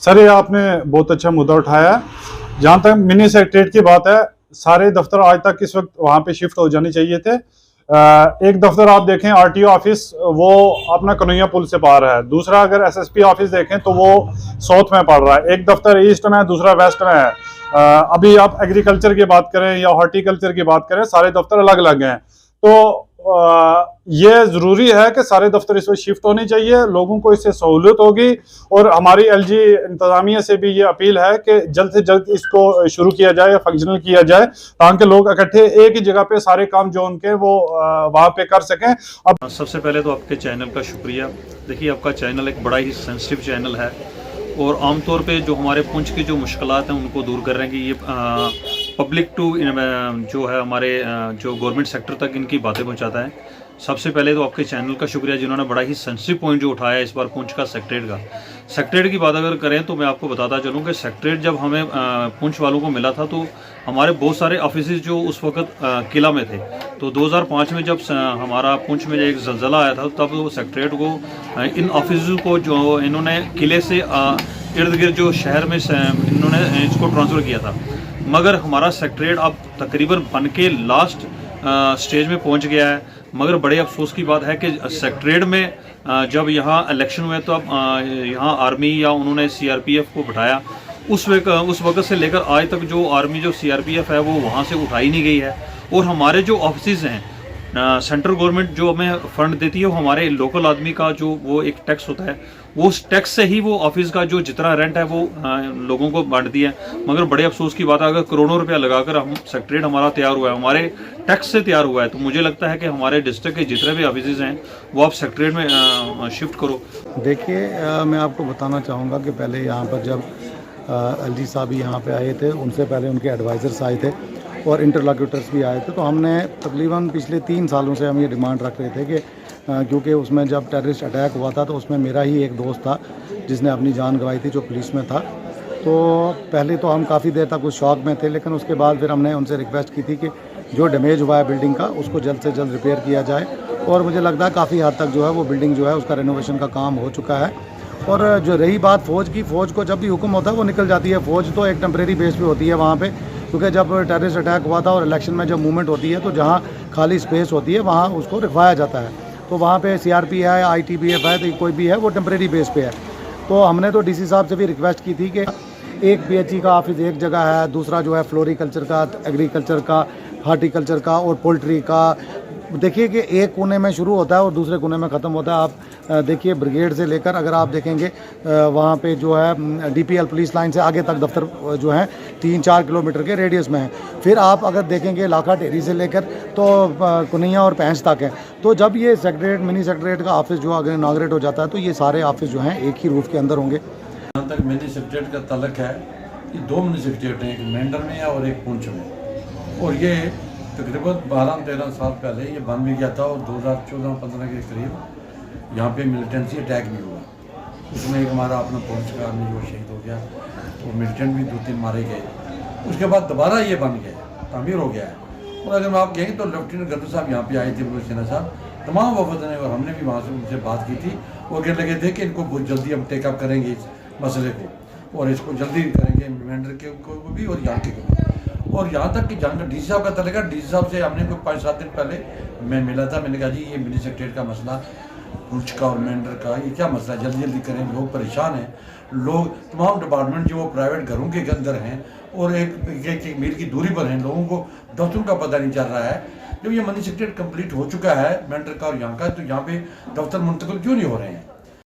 Sir ये आपने बहुत अच्छा मुद्दा उठाया है। जहाँ तक मिनी सेक्रेटरीट की बात है, सारे दफ्तर आज तक इस वक्त वहाँ पे शिफ्ट हो जाने चाहिए थे। एक दफ्तर आप देखें आरटीओ ऑफिस, वो अपना कन्हैया पुल से पार है। दूसरा अगर एसएसपी ऑफिस देखें तो वो साउथ में पड़ रहा है। एक दफ्तर ईस्ट में है, दूसरा वेस्ट में है। अभी आप एग्रीकल्चर की बात करें या हॉर्टिकल्चर की बात करें, सारे दफ्तर अलग अलग हैं। तो ये जरूरी है कि सारे दफ्तर इस वक्त शिफ्ट होने चाहिए, लोगों को इससे सहूलियत होगी। और हमारी एलजी इंतजामिया से भी ये अपील है कि जल्द से जल्द इसको शुरू किया जाए, फंक्शनल किया जाए, ताकि लोग इकट्ठे एक ही जगह पे सारे काम जो उनके वो वहां पे कर सकें। अब सबसे पहले तो आपके चैनल का शुक्रिया। देखिए, आपका चैनल एक बड़ा ही सेंसिटिव चैनल है और आमतौर पे जो हमारे पुंछ की जो मुश्किलात हैं उनको दूर कर रहे हैं कि ये पब्लिक टू जो है हमारे जो गवर्नमेंट सेक्टर तक इनकी बातें पहुंचाता है। सबसे पहले तो आपके चैनल का शुक्रिया जिन्होंने बड़ा ही सेंसिटिव पॉइंट जो उठाया है इस बार पुंछ का सेक्रेटरीट की बात अगर करें तो मैं आपको बताता चलूँ कि सेक्रेटरीट जब हमें पुंछ वालों को मिला था तो हमारे बहुत सारे ऑफिसेज जो उस वक्त किला में थे। तो 2005 में जब हमारा पुंछ में एक जलजला आया था तब वो सेक्रेटरीट को इन ऑफिसों को जो इन्होंने किले से इर्द गिर्द जो शहर में इन्होंने इसको ट्रांसफ़र किया था। मगर हमारा सेक्रेटरीट अब तकरीबन बन के लास्ट स्टेज में पहुंच गया है। मगर बड़े अफसोस की बात है कि सेक्रेटरीट में जब यहाँ इलेक्शन हुए तो अब यहाँ आर्मी या उन्होंने सीआरपीएफ को बिठाया। उस वक्त से लेकर आज तक जो आर्मी जो सीआरपीएफ है वो वहाँ से उठाई नहीं गई है। और हमारे जो ऑफिस हैं, सेंट्रल गवर्नमेंट जो हमें फंड देती है वो हमारे लोकल आदमी का जो वो एक टैक्स होता है, वो उस टैक्स से ही वो ऑफिस का जो जितना रेंट है वो लोगों को बांट दिया है। मगर बड़े अफसोस की बात है, अगर करोड़ों रुपया लगाकर हम सेक्रेटरीट हमारा तैयार हुआ है, हमारे टैक्स से तैयार हुआ है, तो मुझे लगता है कि हमारे डिस्ट्रिक्ट के जितने भी ऑफिस हैं वो आप सेक्रेटरीट में शिफ्ट करो। देखिए, मैं आपको बताना चाहूँगा कि पहले यहाँ पर जब एलजी साहब यहाँ पे आए थे, उनसे पहले उनके एडवाइज़र्स आए थे और इंटरलॉक्यूटर्स भी आए थे। तो हमने तकरीबन पिछले 3 सालों से हम ये डिमांड रख रहे थे कि क्योंकि उसमें जब टेररिस्ट अटैक हुआ था तो उसमें मेरा ही एक दोस्त था जिसने अपनी जान गंवाई थी, जो पुलिस में था। तो पहले तो हम काफ़ी देर तक उस शौक में थे, लेकिन उसके बाद फिर हमने उनसे रिक्वेस्ट की थी कि जो डैमेज हुआ है बिल्डिंग का उसको जल्द से जल्द रिपेयर किया जाए। और मुझे लगता है काफ़ी हद तक जो है वो बिल्डिंग जो है उसका रेनोवेशन का काम हो चुका है। और जो रही बात फ़ौज की, फ़ौज को जब भी हुक्म होता है वो निकल जाती है। फ़ौज तो एक टेम्प्रेरी बेस पे होती है वहाँ पे, क्योंकि जब टेररिस्ट अटैक हुआ था और इलेक्शन में जब मूवमेंट होती है तो जहाँ खाली स्पेस होती है वहाँ उसको रखवाया जाता है। तो वहाँ पे सीआरपी है, आईटीबीएफ है, तो कोई भी है, वो टेम्प्रेरी बेस पे है। तो हमने तो डीसी साहब से भी रिक्वेस्ट की थी कि एक पीएचई का ऑफिस एक जगह है, दूसरा जो है फ्लोरिकल्चर का, एग्रीकल्चर का, हार्टिकल्चर का और पोल्ट्री का। देखिए कि एक कोने में शुरू होता है और दूसरे कोने में ख़त्म होता है। आप देखिए ब्रिगेड से लेकर अगर आप देखेंगे वहाँ पे जो है डीपीएल पुलिस लाइन से आगे तक दफ्तर जो है 3-4 किलोमीटर के रेडियस में है। फिर आप अगर देखेंगे लाखा टेरी से लेकर तो कुनैया और पैंच तक है। तो जब ये सेक्रेटरीट, मिनी सेक्रेटरीट का ऑफिस जो अगर इनाग्रेट हो जाता है तो ये सारे ऑफिस जो हैं एक ही रूफ के अंदर होंगे। जहाँ तक मिनी सेक्रेटरीट का तलक है, ये 2 मिनी सेक्रेटरीट हैं, एक मेंढर में और एक पुंछ में। और ये तकरीबन 12-13 साल पहले ये बन भी गया था और 2014-15 के करीब यहाँ पे मिलिटेंसी अटैक भी हुआ। उसमें एक हमारा अपना पुंछ का आदमी जो शहीद हो गया और मिलिटेंट भी 2-3 मारे गए। उसके बाद दोबारा ये बन गया, तामीर हो गया है। और अगर आप कहेंगे तो लेफ्टिनेंट गद्दू साहब यहाँ पे आए थे, मनोज सिन्हा साहब, तमाम वफद ने, और हमने भी वहाँ से उनसे बात की थी। वो कहने लगे थे कि इनको बहुत जल्दी हम टेकअप करेंगे इस मसले को और इसको जल्दी करेंगे, मेंढर के को भी और यहाँ के को। और यहाँ तक कि जहाँ का डीसी साहब का तरीका, डीसी साहब से हमने कोई 5-7 दिन पहले मैं मिला था। मैंने कहा जी ये मिनी सेक्रेटरीट का मसला, पुंछ का और मेंढर का, ये क्या मसला है, जल्दी जल्दी करें, लोग परेशान हैं। लोग तमाम डिपार्टमेंट जो वो प्राइवेट घरों के अंदर हैं और एक मील की दूरी पर हैं, लोगों को दफ्तरों का पता नहीं चल रहा है। जब ये मिनी सेक्रेटरीट कंप्लीट हो चुका है मेंढर का और यहाँ का, तो यहाँ पे दफ्तर मुंतकिल क्यों नहीं हो रहे हैं?